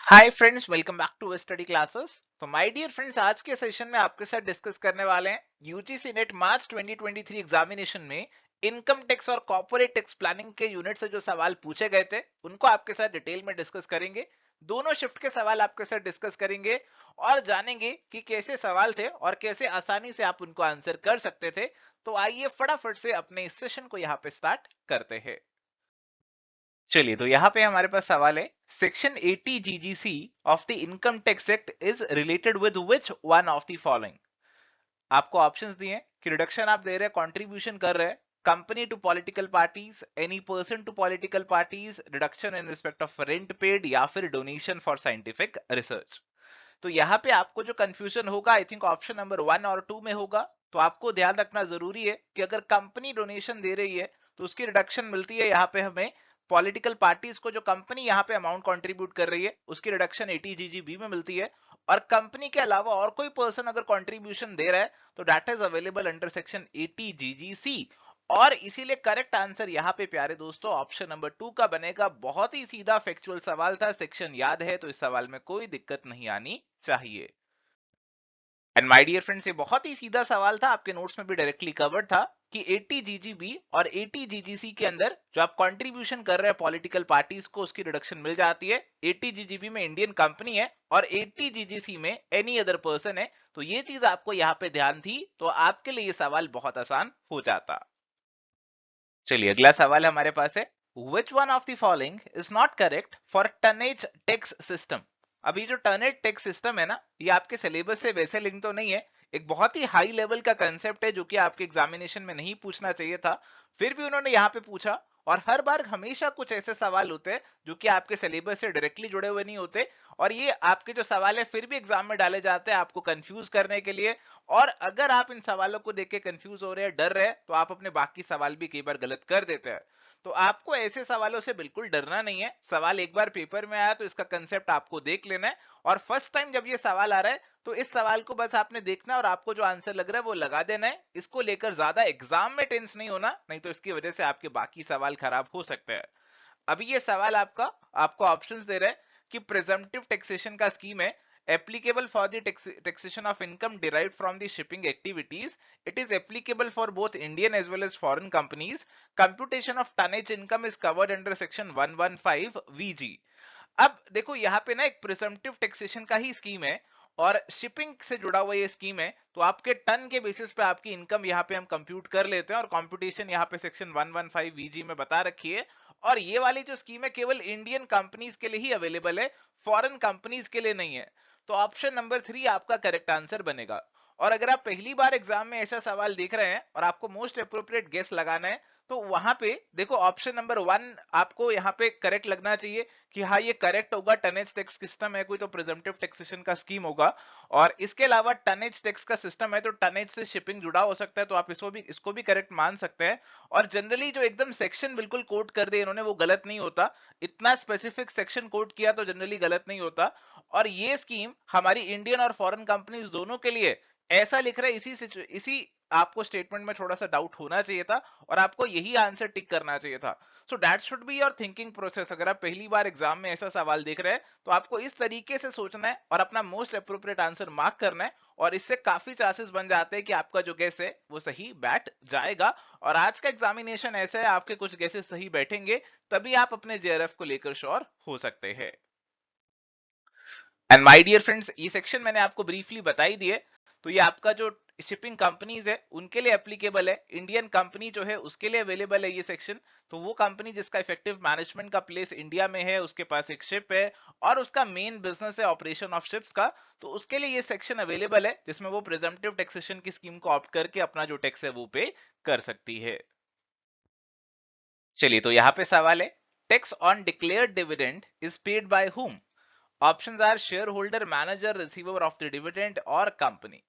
Hi friends, welcome back to study classes. तो my dear friends, आज के session में आपके साथ डिस्कस करने वाले हैं यूजीसी नेट मार्च 2023 एग्जामिनेशन में इनकम टैक्स और कॉर्पोरेट टैक्स प्लानिंग के यूनिट से जो सवाल पूछे गए थे उनको आपके साथ डिटेल में डिस्कस करेंगे। दोनों शिफ्ट के सवाल आपके साथ डिस्कस करेंगे और जानेंगे कि कैसे सवाल थे और कैसे आसानी से आप उनको आंसर कर सकते थे। तो आइए फटाफट से अपने इस सेशन को यहाँ पे स्टार्ट करते हैं। चलिए, तो यहाँ पे हमारे पास सवाल है, section 80 GGC of the income tax act is related with which one of the following. आपको ऑप्शंस दिए हैं कि रिडक्शन आप दे रहे हैं, कंट्रीब्यूशन कर रहे हैं, company to political parties, any person to political parties, reduction in respect of rent paid या फिर डोनेशन फॉर साइंटिफिक रिसर्च। तो यहाँ पे आपको जो कंफ्यूजन होगा आई थिंक ऑप्शन नंबर 1 और 2 में होगा। तो आपको ध्यान रखना जरूरी है कि अगर कंपनी डोनेशन दे रही है तो उसकी रिडक्शन मिलती है यहाँ पे हमें। पॉलिटिकल पार्टीज को जो कंपनी यहाँ पे अमाउंट कंट्रीब्यूट कर रही है उसकी रिडक्शन 80 जीजीबी में मिलती है। और कंपनी के अलावा और कोई पर्सन अगर कंट्रीब्यूशन दे रहा है तो that is available under section 80 GGC. और इसीलिए करेक्ट आंसर यहाँ पे प्यारे दोस्तों ऑप्शन नंबर 2 का बनेगा। बहुत ही सीधा फैक्चुअल सवाल था, सेक्शन याद है तो इस सवाल में कोई दिक्कत नहीं आनी चाहिए। एंड माय डियर फ्रेंड्स, ये बहुत ही सीधा सवाल था, आपके नोट्स में भी डायरेक्टली कवर्ड था कि 80 जीजीबी और 80 जीजीसी के अंदर जो आप कंट्रीब्यूशन कर रहे हैं पॉलिटिकल पार्टीज को उसकी रिडक्शन मिल जाती है। 80 जीजीबी में इंडियन कंपनी है और 80 जीजीसी में एनी अदर पर्सन है। तो ये चीज आपको यहाँ पे ध्यान थी तो आपके लिए ये सवाल बहुत आसान हो जाता। चलिए, अगला सवाल हमारे पास है, विच one of the following is not correct for tonnage tax system. अभी जो टनेज टैक्स सिस्टम है ना, ये आपके सिलेबस से वैसे लिंक तो नहीं है, एक बहुत ही हाई लेवल का कंसेप्ट है जो कि आपके एग्जामिनेशन में नहीं पूछना चाहिए था, फिर भी उन्होंने यहाँ पे पूछा। और हर बार हमेशा कुछ ऐसे सवाल होते हैं जो कि आपके सिलेबस से डायरेक्टली जुड़े हुए नहीं होते और ये आपके जो सवाल है फिर भी एग्जाम में डाले जाते हैं आपको कंफ्यूज करने के लिए। और अगर आप इन सवालों को देख के कंफ्यूज हो रहे हैं, डर रहे हैं, तो आप अपने बाकी सवाल भी कई बार गलत कर देते हैं। तो आपको ऐसे सवालों से बिल्कुल डरना नहीं है। सवाल एक बार पेपर में आया तो इसका कंसेप्ट आपको देख लेना है और फर्स्ट टाइम जब ये सवाल आ रहा है तो इस सवाल को बस आपने देखना है और आपको जो आंसर लग रहा है वो लगा देना है। इसको लेकर ज्यादा एग्जाम में टेंस नहीं होना, नहीं तो इसकी वजह से आपके बाकी सवाल खराब हो सकते हैं। अभी ये सवाल आपका आपको ऑप्शंस दे रहा है कि प्रिजम्पटिव टैक्सेशन का स्कीम है applicable for the taxation of income derived from the shipping activities. It is applicable for both Indian as well as foreign companies. Computation of tonnage income is covered under section 115 VG. अब देखो यहाँ पे ना एक presumptive taxation का ही scheme है और shipping से जुड़ा हुआ ये स्कीम है। तो आपके टन के बेसिस पे आपकी इनकम यहाँ पे हम कंप्यूट कर लेते हैं और कंप्यूटेशन यहाँ पे सेक्शन 115 वीजी में बता रखी है। और ये वाली जो स्कीम है केवल इंडियन कंपनीज के लिए ही अवेलेबल है, फॉरेन कंपनीज के लिए नहीं है। तो ऑप्शन नंबर 3 आपका करेक्ट आंसर बनेगा। और अगर आप पहली बार एग्जाम में ऐसा सवाल देख रहे हैं और आपको मोस्ट अप्रोप्रिएट गेस लगाना है तो वहां पे देखो ऑप्शन नंबर 1 आपको यहाँ पे करेक्ट लगना चाहिए कि हाँ ये करेक्ट होगा, टनेज टैक्स सिस्टम है कोई तो प्रिजम्पटिव टैक्सेशन का स्कीम होगा। और इसके अलावा टनेज टैक्स का सिस्टम है तो टनेज से शिपिंग जुड़ा हो सकता है, तो आप इसको भी करेक्ट मान सकते हैं। और जनरली जो एकदम सेक्शन बिल्कुल कोट कर दे इन्होंने वो गलत नहीं होता, इतना स्पेसिफिक सेक्शन कोट किया तो जनरली गलत नहीं होता। और ये स्कीम हमारी इंडियन और फॉरेन कंपनीज दोनों के लिए ऐसा लिख रहा है, इसी आपको स्टेटमेंट में थोड़ा सा डाउट होना चाहिए था और आपको यही आंसर टिक करना चाहिए था। So that should be your thinking process. अगर आप पहली बार एग्जाम में ऐसा सवाल देख रहे हैं तो आपको इस तरीके से सोचना है और अपना मोस्ट अप्रोप्रिएट आंसर मार्क करना है और इससे काफी चांसेस बन जाते हैं कि आपका जो गेस है वो सही बैठ जाएगा। और आज का एग्जामिनेशन ऐसा है, आपके कुछ गेसेस सही बैठेंगे तभी आप अपने जेआरएफ को लेकर श्योर हो सकते हैं। एंड माय डियर फ्रेंड्स, ये सेक्शन मैंने आपको ब्रीफली बताई दी है। तो ये आपका जो शिपिंग कंपनीज है उनके लिए एप्लीकेबल है, इंडियन कंपनी जो है उसके लिए अवेलेबल है ये सेक्शन। तो वो कंपनी जिसका इफेक्टिव मैनेजमेंट का प्लेस इंडिया में है, उसके पास एक शिप है और उसका मेन बिजनेस है ऑपरेशन ऑफ शिप्स का, तो उसके लिए ये सेक्शन अवेलेबल है जिसमें वो प्रिजम्पटिव टैक्सेशन की स्कीम को ऑप्ट करके अपना जो टैक्स है वो पे कर सकती है। चलिए, तो यहाँ पे सवाल है, tax on declared dividend is paid by whom? Options are shareholder, manager, receiver of the dividend और कंपनी।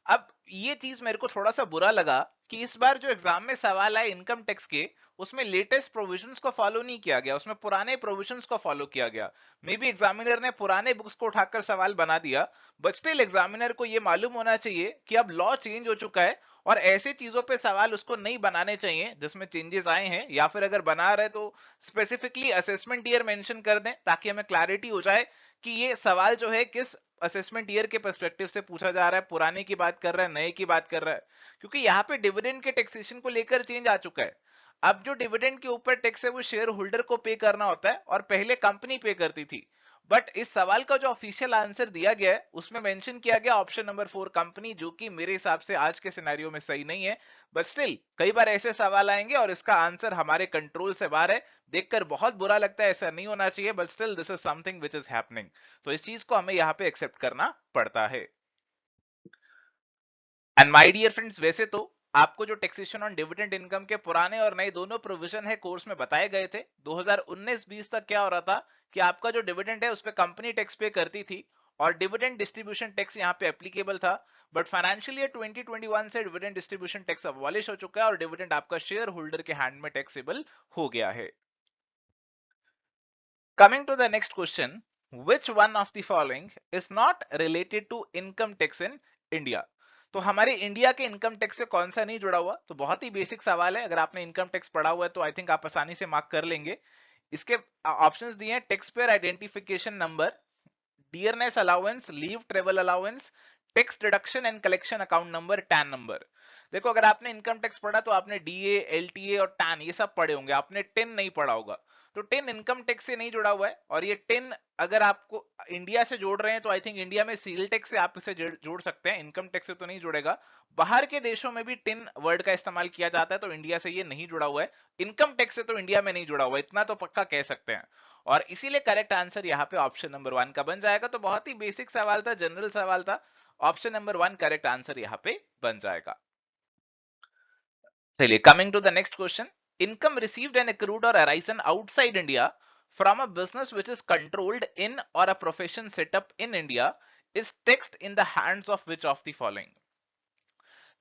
अब ये चीज मेरे को थोड़ा सा बुरा लगा कि इस बार जो एग्जाम में सवाल आए इनकम टैक्स के उसमें लेटेस्ट प्रोविजंस को फॉलो नहीं किया गया, उसमें पुराने प्रोविजंस को फॉलो किया गया। मे बी एग्जामिनर ने पुराने बुक्स को उठाकर सवाल बना दिया, बट स्टिल एग्जामिनर को ये मालूम होना चाहिए कि अब लॉ चेंज हो चुका है और ऐसे चीजों पे सवाल उसको नहीं बनाने चाहिए जिसमें चेंजेस आए हैं, या फिर अगर बना रहे तो स्पेसिफिकली असेसमेंट ईयर मेंशन कर दें ताकि हमें क्लैरिटी हो जाए कि ये सवाल जो है किस असेसमेंट ईयर के पर्सपेक्टिव से पूछा जा रहा है, पुराने की बात कर रहा है, नए की बात कर रहा है, क्योंकि यहाँ पे डिविडेंड के टैक्सेशन को लेकर चेंज आ चुका है। अब जो डिविडेंड के ऊपर टैक्स है वो शेयर होल्डर को पे करना होता है और पहले कंपनी पे करती थी। बट इस सवाल का जो ऑफिशियल आंसर दिया गया है उसमें मेंशन किया गया ऑप्शन नंबर 4 कंपनी, जो कि मेरे हिसाब से आज के सिनेरियो में सही नहीं है। बट स्टिल कई बार ऐसे सवाल आएंगे और इसका आंसर हमारे कंट्रोल से बाहर है, देखकर बहुत बुरा लगता है, ऐसा नहीं होना चाहिए, but still this is something which is happening. तो इस चीज को हमें यहाँ पे एक्सेप्ट करना पड़ता है। एंड माय डियर फ्रेंड्स, वैसे तो आपको जो टैक्सेशन ऑन डिविडेंड इनकम के पुराने और नए दोनों प्रोविजन है कोर्स में बताए गए थे। 2019-20 तक क्या हो रहा था कि आपका जो डिविडेंड है उस पे कंपनी टैक्स पे करती थी और डिविडेंड डिस्ट्रीब्यूशन टैक्स यहाँ पे एप्लीकेबल था। बट फाइनेंशियल ईयर 2021 से डिविडेंड डिस्ट्रीब्यूशन टैक्स अबॉलिश हो चुका है और डिविडेंड आपका शेयर होल्डर के हैंड में टैक्सेबल हो गया है। Coming to the next question, which one of the following is not related to income tax in India? तो हमारे इंडिया के इनकम टैक्स से कौन सा नहीं जुड़ा हुआ? तो बहुत ही बेसिक सवाल है, अगर आपने इनकम टैक्स पढ़ा हुआ है तो आई थिंक आप आसानी से मार्क कर लेंगे। इसके ऑप्शंस दिए हैं, tax payer identification number, dearness allowance, leave travel allowance, tax deduction and collection account number, tan number. देखो अगर आपने इनकम टैक्स पढ़ा तो आपने डीए, एलटीए और टैन ये सब पढ़े होंगे, आपने टिन नहीं पढ़ा होगा। तो टिन इनकम टैक्स से नहीं जुड़ा हुआ है और ये टिन अगर आपको इंडिया से जोड़ रहे हैं तो आई थिंक इंडिया में सील टैक्स से आप इसे जोड़ सकते हैं, इनकम टैक्स से तो नहीं जुड़ेगा। बाहर के देशों में भी टिन वर्ड का इस्तेमाल किया जाता है, तो इंडिया से ये नहीं जुड़ा हुआ है। इनकम टैक्स से तो इंडिया में नहीं जुड़ा हुआ है, इतना तो पक्का कह सकते हैं। और इसीलिए करेक्ट आंसर यहाँ पे ऑप्शन नंबर 1 का बन जाएगा। तो बहुत ही बेसिक सवाल था, जनरल सवाल था, ऑप्शन नंबर 1 करेक्ट आंसर यहाँ पे बन जाएगा। चलिए, coming to the next question, income received and accrued or arisen outside India from a business which is controlled in or a profession set up in India is taxed in the hands of which of the following?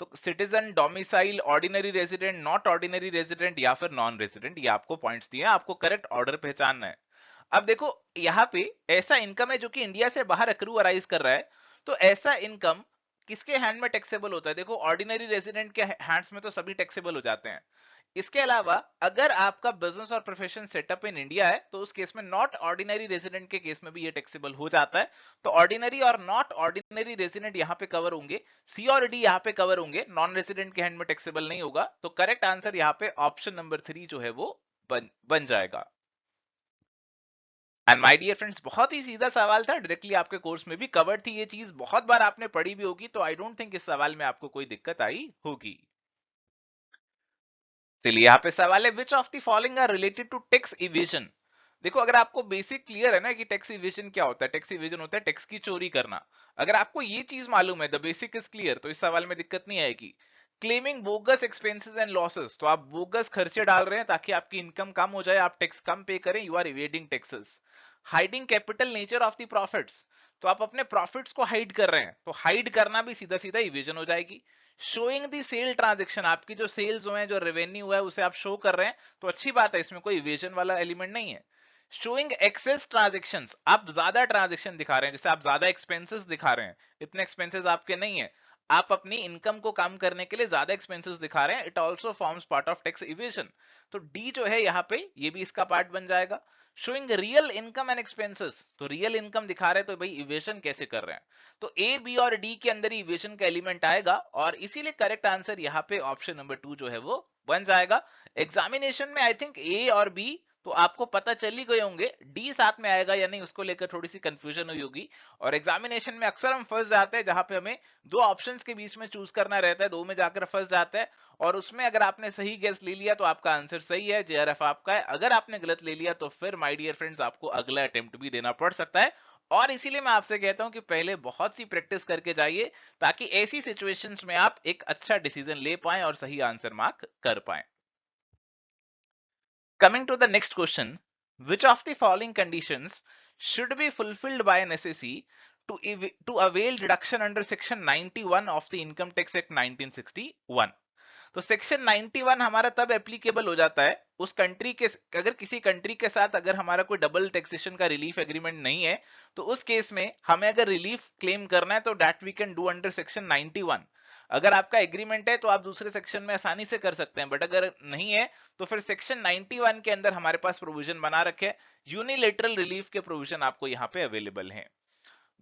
तो citizen, domicile, ordinary resident, not ordinary resident या फिर non resident, ये आपको points दिए हैं, आपको correct order पहचानना है। अब देखो यहाँ पे ऐसा इनकम है जो कि इंडिया से बाहर अक्रू अराइज कर रहा है, तो ऐसा इनकम किसके हैंड में टैक्सेबल होता है? देखो ऑर्डिनरी रेजिडेंट के हैंड्स में तो सभी टैक्सेबल हो जाते हैं। इसके अलावा अगर आपका बिजनेस और प्रोफेशन सेटअप इन इंडिया है तो उस केस में नॉट ऑर्डिनरी रेजिडेंट के केस में भी ये टैक्सेबल हो जाता है। तो ऑर्डिनरी और नॉट ऑर्डिनरी रेजिडेंट यहाँ पे कवर होंगे, सी और डी यहाँ पे कवर होंगे, नॉन रेजिडेंट के हैंड में टैक्सेबल नहीं होगा। तो करेक्ट आंसर यहाँ पे ऑप्शन नंबर 3 जो है वो बन जाएगा। एंड माय डियर फ्रेंड्स, बहुत ही सीधा सवाल था, डायरेक्टली आपके कोर्स में भी कवर थी ये चीज, बहुत बार आपने पढ़ी भी होगी, तो आई डोंट थिंक इस सवाल में आपको कोई दिक्कत आई होगी। चलिए यहाँ पे सवाल है, which of the following are related to tax evasion? देखो अगर आपको बेसिक क्लियर है ना कि टैक्स इवेजन क्या होता है, टैक्स इवेजन होता है टैक्स की चोरी करना, अगर आपको ये चीज मालूम है, द बेसिक इज क्लियर, तो इस सवाल में दिक्कत नहीं आएगी। Claiming bogus expenses and losses, तो आप बोगस खर्चे डाल रहे हैं ताकि आपकी इनकम कम हो जाए, आप टैक्स कम पे करें, you are evading taxes. Hiding capital nature of the profits, तो आप अपने प्रॉफिट्स को हाइड कर रहे हैं, तो हाइड करना भी सीधा सीधा इवेजन हो जाएगी। शोइंग दी सेल ट्रांजेक्शन, आपकी जो सेल्स हुए हैं, जो रेवेन्यू हुआ है, उसे आप शो कर रहे हैं, तो अच्छी बात है, इसमें कोई इवेजन वाला एलिमेंट नहीं है। शोइंग एक्सेस ट्रांजेक्शंस, आप ज्यादा ट्रांजेक्शन दिखा रहे हैं, जैसे आप ज्यादा एक्सपेंसेस दिखा रहे हैं, इतने एक्सपेंसेस आपके नहीं है, आप अपनी इनकम को कम करने के लिए ज्यादा एक्सपेंसेस दिखा रहे हैं, it also forms part of tax evasion. तो डी जो है यहाँ पे ये भी इसका पार्ट बन जाएगा। Showing real income and expenses, तो रियल इनकम दिखा रहे हैं, तो भाई इवेजन कैसे कर रहे हैं? तो ए, बी और डी के अंदर ही इवेजन का एलिमेंट आएगा और इसीलिए करेक्ट आंसर यहाँ पे ऑप्शन नंबर 2 जो है वो बन जाएगा। एग्जामिनेशन में आई थिंक ए और बी तो आपको पता चल ही गए होंगे, डी साथ में आएगा या नहीं उसको लेकर थोड़ी सी कंफ्यूजन हुई होगी। और एग्जामिनेशन में अक्सर हम फंस जाते हैं जहां पे हमें दो ऑप्शंस के बीच में चूज करना रहता है, दो में जाकर फंस जाता है, और उसमें अगर आपने सही गेस ले लिया तो आपका आंसर सही है, जेआरएफ आपका है। अगर आपने गलत ले लिया तो फिर माय डियर फ्रेंड्स आपको अगला अटेम्प्ट भी देना पड़ सकता है। और इसीलिए मैं आपसे कहता हूं कि पहले बहुत सी प्रैक्टिस करके जाइए ताकि ऐसी सिचुएशंस में आप एक अच्छा डिसीजन ले पाएं और सही आंसर मार्क कर पाएं। Coming to the next question, which of the following conditions should be fulfilled by an SSE to avail deduction under section 91 of the Income Tax Act 1961? तो सेक्शन 91 हमारा तब एप्लीकेबल हो जाता है उस कंट्री के, अगर किसी कंट्री के साथ अगर हमारा कोई डबल टैक्सेशन का रिलीफ एग्रीमेंट नहीं है, तो उस केस में हमें अगर रिलीफ क्लेम करना है तो that we can do under section 91। अगर आपका एग्रीमेंट है तो आप दूसरे सेक्शन में आसानी से कर सकते हैं, बट अगर नहीं है तो फिर सेक्शन 91 के अंदर हमारे पास प्रोविजन बना रखे, यूनिलेटरल रिलीफ के प्रोविजन आपको यहाँ पे अवेलेबल है।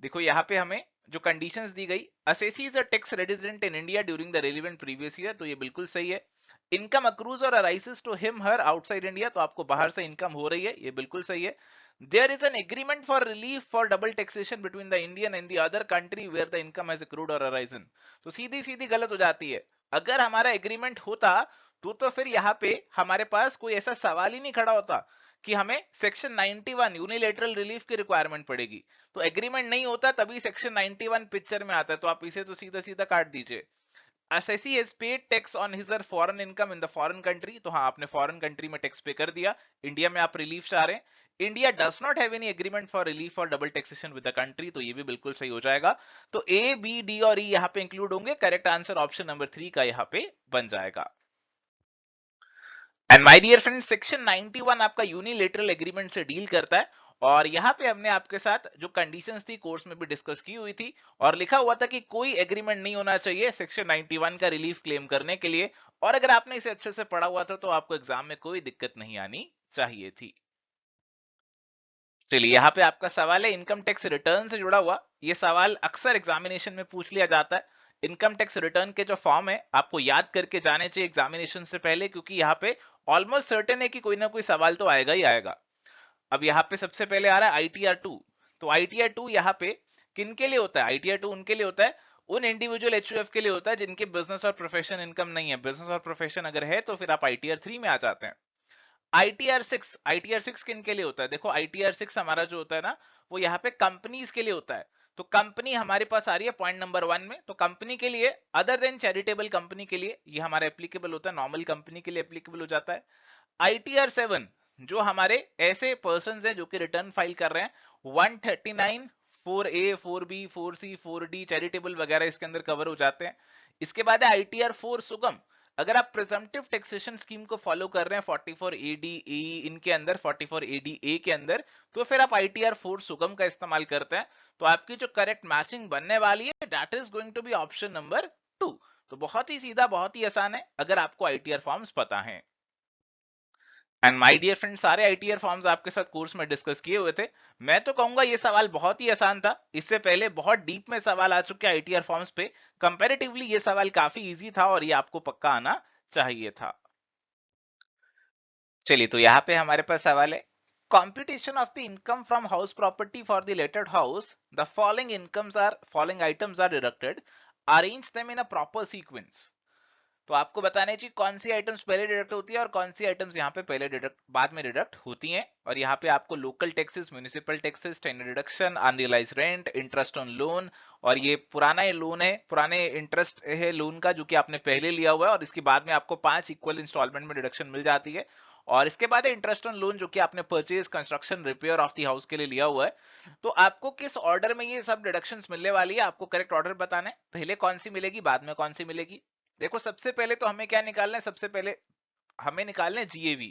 देखो यहाँ पे हमें जो कंडीशंस दी गई, assessee is a tax resident in India during the relevant previous year, तो ये बिल्कुल सही है। इनकम अक्रूज और arises to him her outside India, तो आपको बाहर से इनकम हो रही है, ये बिल्कुल सही है। There is an agreement for relief for double taxation between the Indian and the other country where the income has accrued और अराइजन, तो सीधी सीधी गलत हो जाती है। अगर हमारा एग्रीमेंट होता तो फिर यहाँ पे हमारे पास कोई ऐसा सवाल ही नहीं खड़ा होता कि हमें सेक्शन 91 यूनिलेटरल रिलीफ की रिक्वायरमेंट पड़ेगी। तो एग्रीमेंट नहीं होता तभी सेक्शन 91 पिक्चर में आता है, तो आप इसे तो सीधा सीधा काट दीजिए। assessee has paid tax on his or foreign income in the foreign country, तो हाँ आपने फॉरेन कंट्री में टैक्स पे कर दिया, इंडिया में आप रिलीफ चाह रहे हैं। India does not have any agreement for relief और double taxation with the country, तो ये भी बिल्कुल सही हो जाएगा। तो ए बी डी और ई यहाँ पे इंक्लूड होंगे, करेक्ट आंसर ऑप्शन नंबर 3 का यहाँ पे बन जाएगा। And my dear friends, section 91 आपका यूनिलेटरल एग्रीमेंट से डील करता है, और यहाँ पे हमने आपके साथ जो कंडीशंस थी कोर्स में भी डिस्कस की हुई थी, और लिखा हुआ था कि कोई एग्रीमेंट नहीं होना चाहिए सेक्शन 91 का रिलीफ क्लेम करने के लिए, और अगर आपने इसे अच्छे से पढ़ा हुआ था तो आपको एग्जाम में कोई दिक्कत नहीं आनी चाहिए थी। चलिए यहाँ पे आपका सवाल है इनकम टैक्स रिटर्न से जुड़ा हुआ, ये सवाल अक्सर एग्जामिनेशन में पूछ लिया जाता है। इनकम टैक्स रिटर्न के जो फॉर्म है आपको याद करके जाने चाहिए एग्जामिनेशन से पहले, क्योंकि यहाँ पे ऑलमोस्ट सर्टेन है कि कोई ना कोई सवाल तो आएगा ही आएगा। अब यहाँ पे सबसे पहले आ रहा है ITR2, तो ITR2 यहाँ पे किन के लिए होता है? ITR2 उनके लिए होता है, उन इंडिविजुअल HUF के लिए होता है जिनके बिजनेस और प्रोफेशन इनकम नहीं है। बिजनेस और प्रोफेशन अगर है तो फिर आप ITR3 में आ जाते हैं। ITR6 किन के लिए होता है? देखो ITR6 हमारा जो होता है ना, वो यहाँ पे कंपनीज के लिए होता है। तो कंपनी हमारे पास आ रही है पॉइंट नंबर 1 में, तो कंपनी के लिए अदर देन चैरिटेबल कंपनी के लिए ये हमारा एप्लीकेबल होता है, नॉर्मल कंपनी के लिए एप्लीकेबल हो जाता है। ITR7 जो हमारे ऐसे पर्सन हैं जो कि रिटर्न फाइल कर रहे हैं, 139 4A 4B 4C 4D charitable वगैरह इसके अंदर कवर हो जाते हैं। इसके बाद है ITR4 सुगम, अगर आप प्रिजम्पटिव टैक्सेशन स्कीम को फॉलो कर रहे हैं 44AD AE इनके अंदर, 44AD A के अंदर, तो फिर आप ITR4 सुगम का इस्तेमाल करते हैं। तो आपकी जो करेक्ट मैचिंग बनने वाली है that is going to be option number 2। तो बहुत ही सीधा, बहुत ही आसान है अगर आपको ITR फॉर्म्स पता है। एंड माय डियर फ्रेंड, सारे ITR फॉर्म्स आपके साथ कोर्स में डिस्कस किए हुए थे। मैं तो कहूंगा ये सवाल बहुत ही आसान था, इससे पहले बहुत डीप में सवाल आ चुके हैं ITR फॉर्म्स पे, कंपैरेटिवली ये सवाल काफी इजी था और ये आपको पक्का आना चाहिए था। चलिए तो यहाँ पे हमारे पास सवाल है, computation of the income from house property for the lettered house, the following items are deducted, arrange them in a proper sequence। तो आपको बताने चाहिए कौन सी आइटम्स पहले डिडक्ट होती है और कौन सी आइटम्स यहाँ पे पहले डिडक्ट बाद में डिडक्ट होती हैं। और यहाँ पे आपको local taxes, municipal taxes, standard deduction, unrealise rent, interest on loan, और ये पुराना लोन है, पुराने इंटरेस्ट है लोन का जो कि आपने पहले लिया हुआ है, और इसके बाद में आपको 5 इक्वल इंस्टॉलमेंट में डिडक्शन मिल जाती है। और इसके बाद है इंटरेस्ट ऑन लोन जो कि आपने purchase, construction, repair of the house के लिए लिया हुआ है। तो आपको किस ऑर्डर में ये सब डिडक्शंस मिलने वाली है, आपको करेक्ट ऑर्डर बताना है, पहले कौन सी मिलेगी बाद में कौन सी मिलेगी। देखो सबसे पहले तो हमें क्या निकालना है, सबसे पहले हमें निकालना है GAV,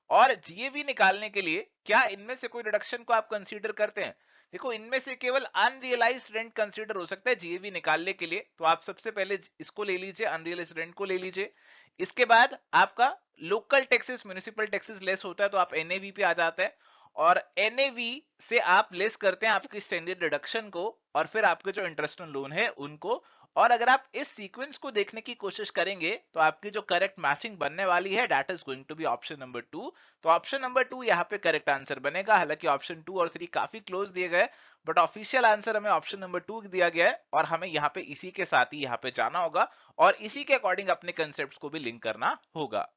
और GAV निकालने के लिए क्या इनमें से कोई रिडक्शन को आप कंसीडर करते हैं? देखो इनमें से केवल अनरियलाइज्ड रेंट कंसीडर हो सकता है GAV निकालने के लिए, तो आप सबसे पहले इसको ले लीजिए, अनरियलाइज्ड रेंट को ले लीजिए। इसके बाद आपका local taxes, municipal taxes less होता है तो आप NAV पे आ जाते हैं, और NAV से आप लेस करते हैं आपकी स्टैंडर्ड डिडक्शन को, और फिर आपके जो इंटरेस्ट ऑन लोन है उनको। और अगर आप इस सीक्वेंस को देखने की कोशिश करेंगे तो आपकी जो करेक्ट मैचिंग बनने वाली है that is going to be option number 2। तो ऑप्शन नंबर 2 यहाँ पे करेक्ट आंसर बनेगा। हालांकि ऑप्शन 2 और 3 काफी क्लोज दिए गए, बट ऑफिशियल आंसर हमें ऑप्शन नंबर 2 दिया गया है, और हमें यहाँ पे इसी के साथ ही यहाँ पे जाना होगा और इसी के अकॉर्डिंग अपने कंसेप्ट को भी लिंक करना होगा।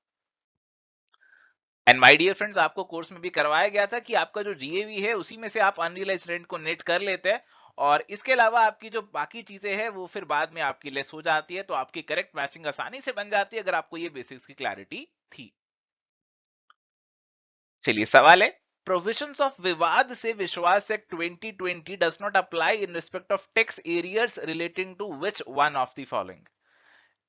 एंड माय डियर फ्रेंड्स, आपको कोर्स में भी करवाया गया था कि आपका जो GAV है उसी में से आप अनरियलाइज्ड रेंट को नेट कर लेते हैं, और इसके अलावा आपकी जो बाकी चीजें हैं वो फिर बाद में आपकी लेस हो जाती है, तो आपकी करेक्ट मैचिंग आसानी से बन जाती है अगर आपको ये बेसिक्स की क्लैरिटी थी। चलिए सवाल है, provisions of Vivad se Vishwas act 2020 does not apply in respect of tax arrears relating to which one of the following?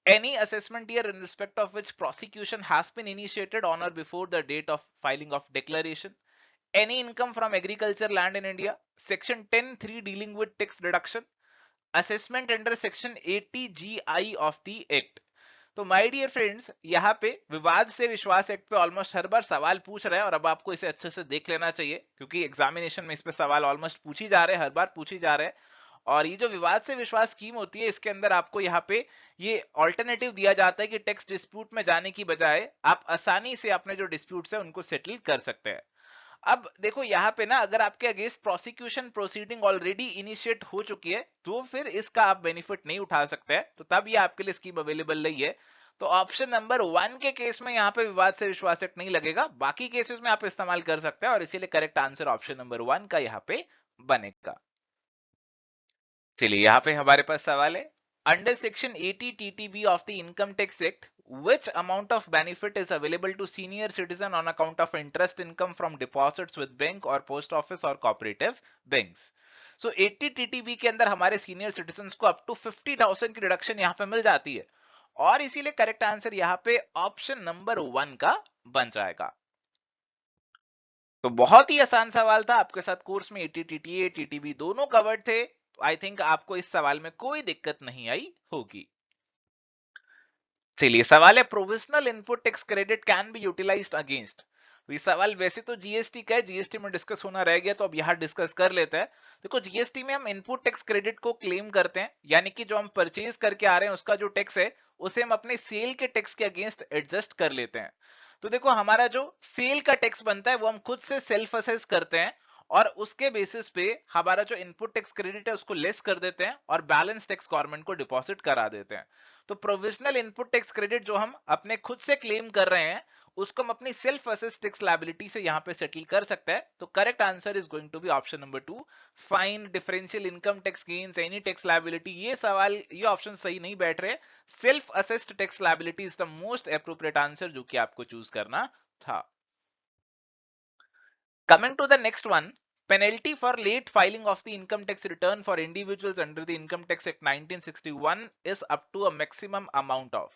Any assessment year in respect of which prosecution has been initiated on or before the date of filing of declaration. Any income from agriculture land in India. Section 10(3) dealing with tax deduction. Assessment under section 80 GI of the act. तो my dear friends, यहाँ पे विवाद se Vishwas act पे almost हर बार सवाल पूछ रहे हैं और अब आपको इसे अच्छे से देख लेना चाहिए, क्योंकि एग्जामिनेशन में इस पे सवाल ऑलमोस्ट पूछी जा रहे हैं, हर बार पूछी जा रहे हैं। और ये जो विवाद से विश्वास स्कीम होती है, इसके अंदर आपको यहाँ पे ये ऑल्टरनेटिव दिया जाता है कि टैक्स डिस्प्यूट में जाने की बजाय आप आसानी से अपने जो डिस्प्यूट्स है उनको सेटल कर सकते हैं। अब देखो यहाँ पे ना, अगर आपके against prosecution proceeding already initiate हो चुकी है तो फिर इसका आप बेनिफिट नहीं उठा सकते हैं, तो तब ये आपके लिए स्कीम अवेलेबल नहीं है। तो ऑप्शन नंबर 1 के केस में यहाँ पे विवाद से विश्वास एक्ट नहीं लगेगा, बाकी केसेस में आप इस्तेमाल कर सकते हैं, और इसीलिए करेक्ट आंसर ऑप्शन नंबर 1 का यहाँ पे बनेगा। चलिए यहाँ पे हमारे पास सवाल है, under section 80 TTB of the income tax act which amount of benefit is available to senior citizen on account of interest income from deposits with bank or post office or cooperative banks। so 80 TTB के अंदर हमारे senior citizen को up to 50,000 की deduction यहाँ पे मिल जाती है, और इसीलिए करेक्ट आंसर यहाँ पे ऑप्शन नंबर 1 का बन जाएगा। तो बहुत ही आसान सवाल था, आपके साथ कोर्स में 80 TTA TTB दोनों कवर्ड थे, आई थिंक आपको इस सवाल में कोई दिक्कत नहीं आई होगी। चलिए सवाल है, provisional input tax credit can be utilised against. ये सवाल वैसे तो जीएसटी का है, जीएसटी में डिस्कस होना रह गया तो अब यहाँ डिस्कस कर लेते हैं। देखो जीएसटी में हम इनपुट टैक्स क्रेडिट को क्लेम करते हैं, यानी कि जो हम परचेज करके आ रहे हैं उसका जो टैक्स है उसे हम अपने सेल के टैक्स के अगेंस्ट एडजस्ट कर लेते हैं। तो देखो हमारा जो सेल का टैक्स बनता है वो हम खुद से सेल्फ असेस करते हैं, और उसके बेसिस पे हमारा जो इनपुट टैक्स क्रेडिट है उसको लेस कर देते हैं और बैलेंस टैक्स गवर्नमेंट को डिपॉजिट करा देते हैं। तो प्रोविजनल इनपुट टैक्स क्रेडिट जो हम अपने खुद से क्लेम कर रहे हैं उसको हम अपनी सेल्फ असेस टैक्स लायबिलिटी से यहाँ पे सेटल कर सकते हैं। तो correct answer is going to be option number 2, fine differential income tax gains any tax liability. ये सवाल, ये ऑप्शन सही नहीं बैठ रहे। Self assessed tax liability is the most appropriate answer जो कि आपको चूज करना था। Coming to the next one, penalty for late filing of the income tax return for individuals under the Income Tax Act 1961 is up to a maximum amount of।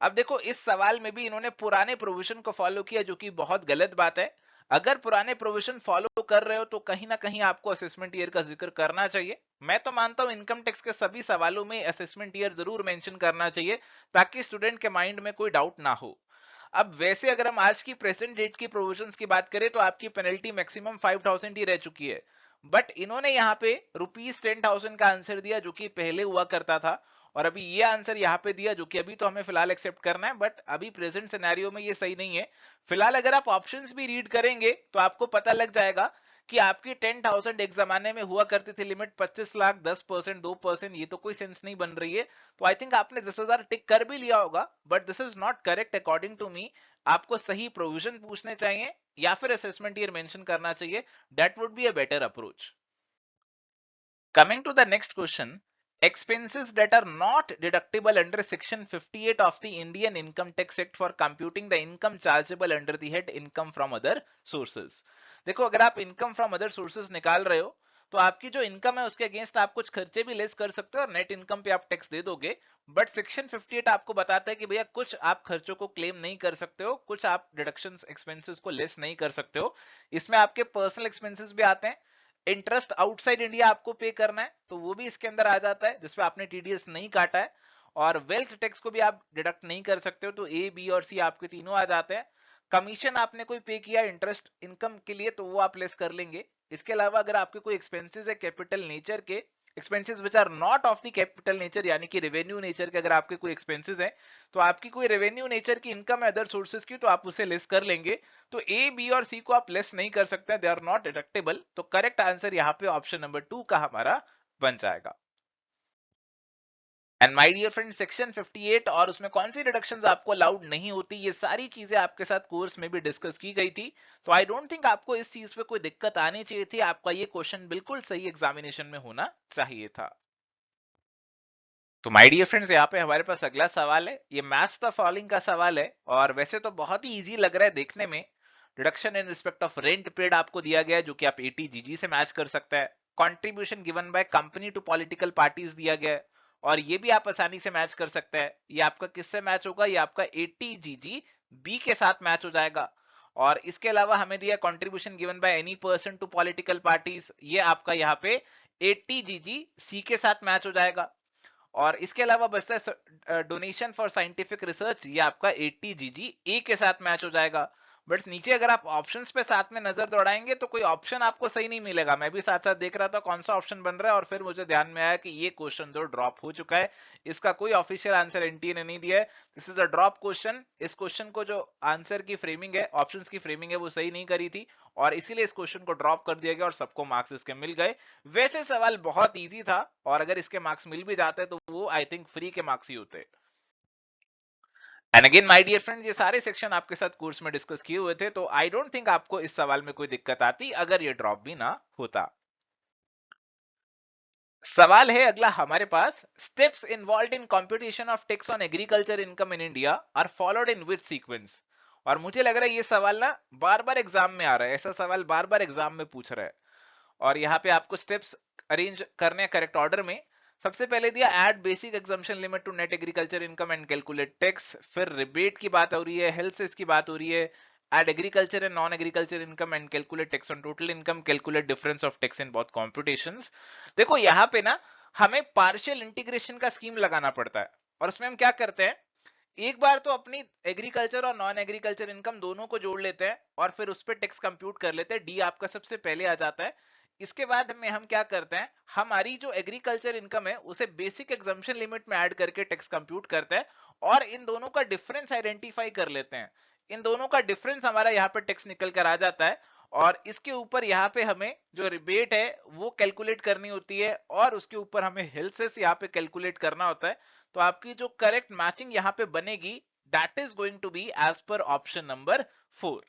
अब देखो इस सवाल में भी इन्होंने पुराने प्रोविजन को फॉलो किया, जो कि बहुत गलत बात है। अगर पुराने प्रोविजन फॉलो कर रहे हो तो कहीं ना कहीं आपको असेसमेंट ईयर का जिक्र करना चाहिए। मैं तो मानता हूं इनकम टैक्स के सभी सवालों में असेसमेंट ईयर जरूर मेंशन करना चाहिए, ताकि स्टूडेंट के माइंड में कोई डाउट ना हो। अब वैसे अगर हम आज की प्रेजेंट डेट की प्रोविजंस की बात करें तो आपकी पेनल्टी मैक्सिमम 5,000 ही रह चुकी है, बट इन्होंने यहाँ पे ₹10,000 का आंसर दिया जो कि पहले हुआ करता था, और अभी ये आंसर यहाँ पे दिया जो कि अभी तो हमें फिलहाल एक्सेप्ट करना है, बट अभी प्रेजेंट सिनेरियो में ये सही नहीं है। फिलहाल अगर आप ऑप्शंस भी रीड करेंगे तो आपको पता लग जाएगा कि आपकी 10,000 एक जमाने में हुआ करती थी लिमिट 25 लाख, 10%, 2%, ये तो कोई सेंस नहीं बन रही है। तो आई थिंक आपने 10,000 टिक कर भी लिया होगा, but this is not correct according to me. आपको सही प्रोविजन पूछने चाहिए या फिर असेसमेंट ईयर मेंशन करना चाहिए, that would be a better approach. Coming to the next question, expenses that are not deductible under Section 58 of the Indian Income Tax Act for computing the income chargeable under the head income from other sources। देखो अगर आप income from other sources निकाल रहे हो तो आपकी जो income है उसके अगेंस्ट आप कुछ खर्चे भी लेस कर सकते हो और नेट इनकम पे आप टैक्स दे दोगे, बट सेक्शन 58 आपको बताता है कि भैया कुछ आप खर्चों को क्लेम नहीं कर सकते हो, कुछ आप डिडक्शंस एक्सपेंसेस को लेस नहीं कर सकते हो। इसमें आपके पर्सनल एक्सपेंसेस भी आते हैं, इंटरेस्ट आउटसाइड इंडिया आपको पे करना है तो वो भी इसके अंदर आ जाता है जिसपे आपने टीडीएस नहीं काटा है, और वेल्थ टैक्स को भी आप डिडक्ट नहीं कर सकते हो, तो ए बी और सी आपके तीनों आ जाते हैं। कमीशन आपने कोई पे किया इंटरेस्ट इनकम के लिए तो वो आप लेस कर लेंगे। इसके अलावा अगर आपके कोई एक्सपेंसेस है कैपिटल नेचर के, expenses which are not of the capital nature यानी कि रेवेन्यू नेचर के, अगर आपके कोई एक्सपेंसेस है तो आपकी कोई रेवेन्यू नेचर की इनकम है अदर सोर्सेज की तो आप उसे लेस कर लेंगे। तो ए बी और सी को आप लेस नहीं कर सकते, दे आर नॉट डिडक्टेबल। तो करेक्ट आंसर यहाँ पे ऑप्शन नंबर 2 का हमारा बन जाएगा। And my dear friend, section 58 और उसमें कौन सी डिडक्शंस आपको अलाउड नहीं होती, ये सारी चीजें आपके साथ कोर्स में भी डिस्कस की गई थी। तो आई डोंट थिंक आपको इस चीज पे कोई दिक्कत आनी चाहिए थी, आपका ये क्वेश्चन बिल्कुल सही एग्जामिनेशन में होना चाहिए था। तो माय डियर फ्रेंड्स, यहाँ पे हमारे पास अगला सवाल है, ये मैच द फॉलोइंग का सवाल है, और वैसे तो बहुत ही इजी लग रहा है देखने में। Deduction in respect of rent paid आपको दिया गया है जो कि आप 80 जीजी से मैच कर सकता है। Contribution given by company to political parties दिया गया है, और ये भी आप आसानी से मैच कर सकते हैं। ये आपका किससे मैच होगा, ये आपका 80 जीजी बी के साथ मैच हो जाएगा। और इसके अलावा हमें दिया contribution given by any person to political parties, ये आपका यहाँ पे 80 जीजी सी के साथ मैच हो जाएगा। और इसके अलावा बचता है डोनेशन फॉर साइंटिफिक रिसर्च, ये आपका 80 जीजी ए के साथ मैच हो जाएगा। बट नीचे अगर आप ऑप्शंस पे साथ में नजर दौड़ाएंगे तो कोई ऑप्शन आपको सही नहीं मिलेगा। मैं भी साथ साथ देख रहा था कौन सा ऑप्शन बन रहा है, और फिर मुझे ध्यान में आया कि ये क्वेश्चन जो ड्रॉप हो चुका है, इसका कोई ऑफिशियल आंसर एनटीए ने नहीं दिया है। This is a drop question. इस क्वेश्चन को जो आंसर की फ्रेमिंग है, ऑप्शंस की फ्रेमिंग है, वो सही नहीं करी थी, और इसीलिए इस क्वेश्चन को ड्रॉप कर दिया गया और सबको मार्क्स इसके मिल गए। वैसे सवाल बहुत इजी था, और अगर इसके मार्क्स मिल भी जाते तो वो आई थिंक फ्री के मार्क्स ही होते। And again my dear friend, ये सारे सेक्शन आपके साथ कोर्स में डिस्कस किए हुए थे, तो आई डोंट थिंक आपको इस सवाल में कोई दिक्कत आती अगर ये ड्रॉप भी ना होता। सवाल है अगला हमारे पास, steps involved in computation of tax on agriculture income in India are followed in which sequence. और मुझे लग रहा है ये सवाल ना बार बार एग्जाम में आ रहा है, ऐसा सवाल बार बार एग्जाम में पूछ रहा है। और यहाँ पे आपको स्टेप्स अरेंज करने हैं करेक्ट ऑर्डर में। सबसे पहले दिया add basic exemption limit to net agriculture income and calculate tax, फिर रिबेट की बात हो रही है, हेल्थ सेस की बात हो रही है, add agriculture and non agriculture income and calculate tax on total income, calculate difference of tax in both computations. देखो यहाँ पे ना हमें पार्शियल इंटीग्रेशन का स्कीम लगाना पड़ता है, और उसमें हम क्या करते हैं, एक बार तो अपनी एग्रीकल्चर और नॉन एग्रीकल्चर इनकम दोनों को जोड़ लेते हैं और फिर उस पर टैक्स कंप्यूट कर लेते हैं, डी आपका सबसे पहले आ जाता है। इसके बाद में हम क्या करते हैं, हमारी जो एग्रीकल्चर इनकम है उसे बेसिक एग्जम्पशन लिमिट में ऐड करके टैक्स कंप्यूट करते हैं, और इन दोनों का डिफरेंस आइडेंटिफाई कर लेते हैं। इन दोनों का डिफरेंस हमारा यहाँ पे टैक्स निकल कर आ जाता है, और इसके ऊपर यहाँ पे हमें जो रिबेट है वो कैलकुलेट करनी होती है, और उसके ऊपर हमें हेल्थ सेस यहाँ पे कैलकुलेट करना होता है। तो आपकी जो करेक्ट मैचिंग यहाँ पे बनेगी, that is going to be as per option number 4।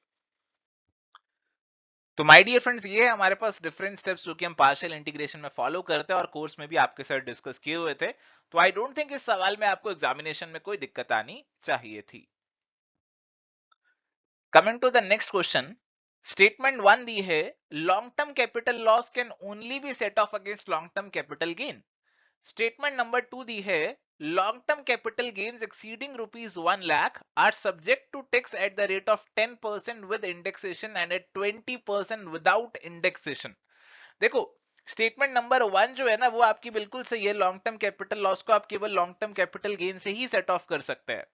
तो माय डियर फ्रेंड्स, ये है हमारे पास डिफरेंट स्टेप्स जो कि हम पार्शियल इंटीग्रेशन में फॉलो करते हैं और कोर्स में भी आपके साथ डिस्कस किए हुए थे। तो आई डोंट थिंक इस सवाल में आपको एग्जामिनेशन में कोई दिक्कत आनी चाहिए थी। Coming to the next question, statement 1 दी है, long term capital loss can only be set off against long term capital gain. Statement number 2 दी है, long term capital gains exceeding rupees 1 lakh are subject to tax at the rate of 10% with indexation and at 20% without indexation. देखो, statement number 1 जो है ना वो आपकी बिल्कुल सही है, लॉन्ग टर्म कैपिटल लॉस को आप केवल लॉन्ग टर्म कैपिटल गेन से ही सेट ऑफ कर सकते हैं।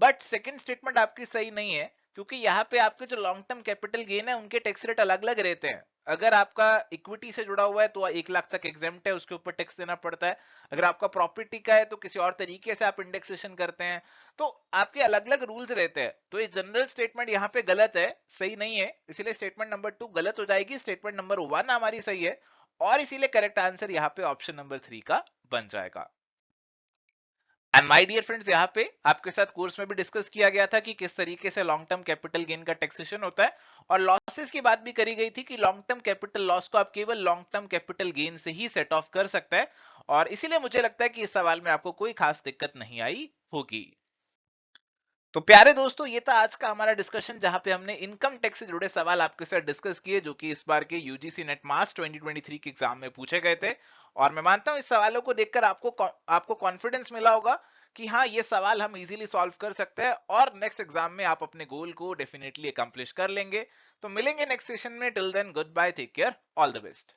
बट सेकंड स्टेटमेंट आपकी सही नहीं है, क्योंकि यहाँ पे आपके जो लॉन्ग टर्म कैपिटल गेन है उनके टैक्स रेट अलग अलग रहते हैं। अगर आपका इक्विटी से जुड़ा हुआ है तो 1 लाख तक एग्जेम्प्ट है, उसके ऊपर टैक्स देना पड़ता है। अगर आपका प्रॉपर्टी का है तो किसी और तरीके से आप इंडेक्सेशन करते हैं, तो आपके अलग अलग रूल्स रहते हैं। तो ये जनरल स्टेटमेंट यहाँ पे गलत है, सही नहीं है, इसीलिए स्टेटमेंट नंबर 2 गलत हो जाएगी। स्टेटमेंट नंबर 1 हमारी सही है, और इसीलिए करेक्ट आंसर यहाँ पे ऑप्शन नंबर 3 का बन जाएगा। एंड माय डियर फ्रेंड्स, यहाँ पे आपके साथ कोर्स में भी डिस्कस किया गया था कि किस तरीके से लॉन्ग टर्म कैपिटल गेन का टैक्सेशन होता है, और लॉसेस की बात भी करी गई थी कि लॉन्ग टर्म कैपिटल लॉस को आप केवल लॉन्ग टर्म कैपिटल गेन से ही सेट ऑफ कर सकते हैं, और इसीलिए मुझे लगता है कि इस सवाल में आपको कोई खास दिक्कत नहीं आई होगी। तो प्यारे दोस्तों, ये था आज का हमारा डिस्कशन, जहां पे हमने इनकम टैक्स से जुड़े सवाल आपके साथ डिस्कस किए, जो कि इस बार के यूजीसी नेट मार्च 2023 के एग्जाम में पूछे गए थे। और मैं मानता हूं इस सवालों को देखकर आपको कॉन्फिडेंस मिला होगा कि हाँ, ये सवाल हम इजीली सॉल्व कर सकते हैं, और नेक्स्ट एग्जाम में आप अपने गोल को डेफिनेटली अकम्प्लिश कर लेंगे। तो मिलेंगे नेक्स्ट सेशन में। Till then, goodbye, take care, all the best.